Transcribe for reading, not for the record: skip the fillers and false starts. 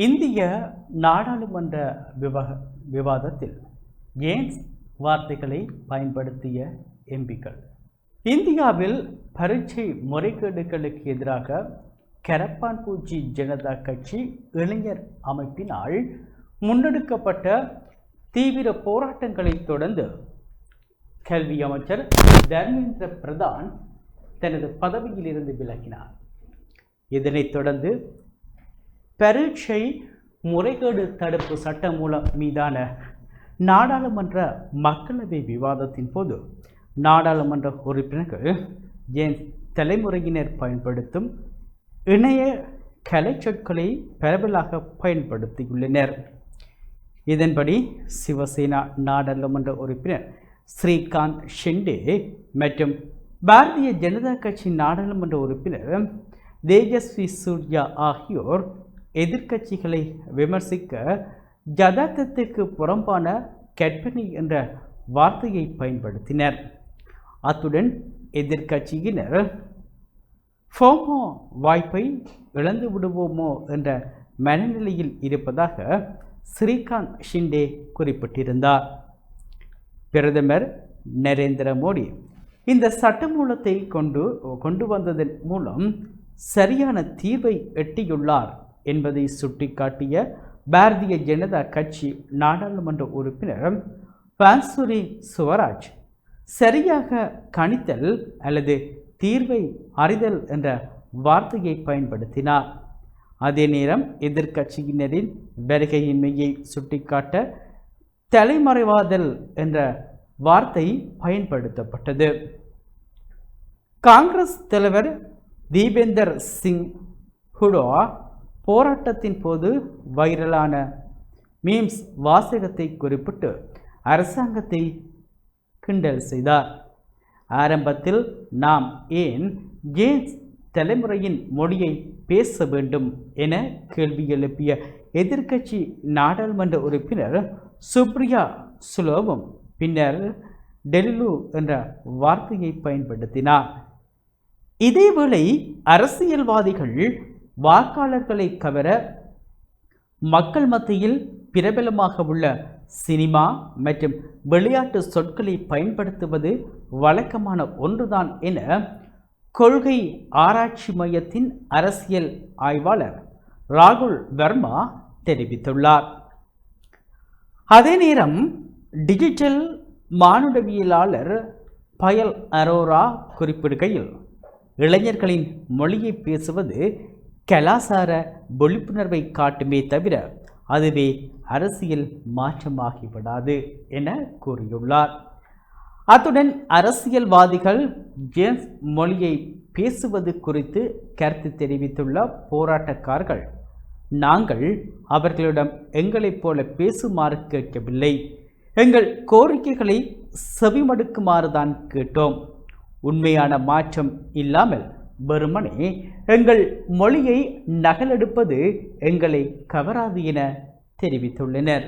இந்திய நாடாளுமன்ற விவாதத்தில் ஏன்ஸ் வார்த்தைகளை பயன்படுத்திய எம்பிக்கள். இந்தியாவில் பரீட்சை முறைகேடுகளுக்கு எதிராக கரப்பான்பூச்சி ஜனதா கட்சி இளைஞர் அமைப்பினால் முன்னெடுக்கப்பட்ட தீவிர போராட்டங்களை தொடர்ந்து கல்வி அமைச்சர் தர்மேந்திர பிரதான் தனது பதவியில் இருந்து விலகினார். இதனைத் தொடர்ந்து பரீட்சை முறைகேடு தடுப்பு சட்டமூலம் மீதான நாடாளுமன்ற மக்களவை விவாதத்தின் போது நாடாளுமன்ற உறுப்பினர்கள் ஏன் தலைமுறையினர் பயன்படுத்தும் இணைய கலை சொற்களை பரவலாக பயன்படுத்தியுள்ளனர். இதன்படி சிவசேனா நாடாளுமன்ற உறுப்பினர் ஸ்ரீகாந்த் ஷிண்டே மற்றும் பாரதிய ஜனதா கட்சி நாடாளுமன்ற உறுப்பினர் தேஜஸ்வி சூர்யா ஆகியோர் எதிர்க்கட்சிகளை விமர்சிக்க யதார்த்தத்துக்கு புறம்பான கற்பனை என்ற வார்த்தையை பயன்படுத்தினர். அத்துடன் எதிர்க்கட்சியினர் ஃபோமோ வாய்ப்பை இழந்து விடுவோமோ என்ற மனநிலையில் இருப்பதாக ஸ்ரீகாந்த் ஷிண்டே குறிப்பிட்டிருந்தார். பிரதமர் நரேந்திர மோடி இந்த சட்டமூலத்தை கொண்டு வந்ததன் மூலம் சரியான தீர்வை எட்டியுள்ளார் என்பதை சுட்டிக்காட்டிய பாரதிய ஜனதா கட்சி நாடாளுமன்ற உறுப்பினர் பான்சுரி சுவராஜ் சரியாக கணித்தல் அல்லது தீர்வை அறிதல் என்ற வார்த்தையை பயன்படுத்தினார். அதே நேரம் எதிர்க்கட்சியினரின் வருகையின்மையை சுட்டிக்காட்ட தலைமறைவாதல் என்ற வார்த்தை பயன்படுத்தப்பட்டது. காங்கிரஸ் தலைவர் தீபேந்தர் சிங் ஹுடா போராட்டத்தின் போது வைரலான மீம்ஸ் வாசகத்தை குறிப்பிட்டு அரசாங்கத்தை கிண்டல் செய்தார். ஆரம்பத்தில் நாம் ஏன் ஏன்ஸ் தலைமுறையின் மொழியை பேச வேண்டும் என கேள்வி எழுப்பிய எதிர்க்கட்சி நாடாளுமன்ற உறுப்பினர் சுப்ரியா சுலோவும் பின்னர் டெலிலு என்ற வார்த்தையை பயன்படுத்தினார். இதேவேளை அரசியல்வாதிகள் வாக்காளர்களை கவர மக்கள் மத்தியில் பிரபலமாக உள்ள சினிமா மற்றும் விளையாட்டு சொற்களை பயன்படுத்துவது வழக்கமான ஒன்றுதான் என கொள்கை ஆராய்ச்சி மையத்தின் அரசியல் ஆய்வாளர் ராகுல் வர்மா தெரிவித்துள்ளார். அதே நேரம் டிஜிட்டல் மானுடவியலாளர் பயல் அரோரா குறிப்பிடுகையில் இளைஞர்களின் மொழியை பேசுவது கலாசார விழிப்புணர்வை காட்டுமே தவிர அதுவே அரசியல் மாற்றமாகிவிடாது என கூறியுள்ளார். அத்துடன் அரசியல்வாதிகள் ஜேம்ஸ் மொழியை பேசுவது குறித்து கருத்து தெரிவித்துள்ள போராட்டக்காரர்கள், நாங்கள் அவர்களிடம் எங்களைப் போல பேசுமாறு கேட்கவில்லை, எங்கள் கோரிக்கைகளை செவிமடுக்குமாறுதான் கேட்டோம். உண்மையான மாற்றம் இல்லாமல் வெறுமனே எங்கள் மொழியை நகலெடுப்பது எங்களை கவராது என தெரிவித்துள்ளனர்.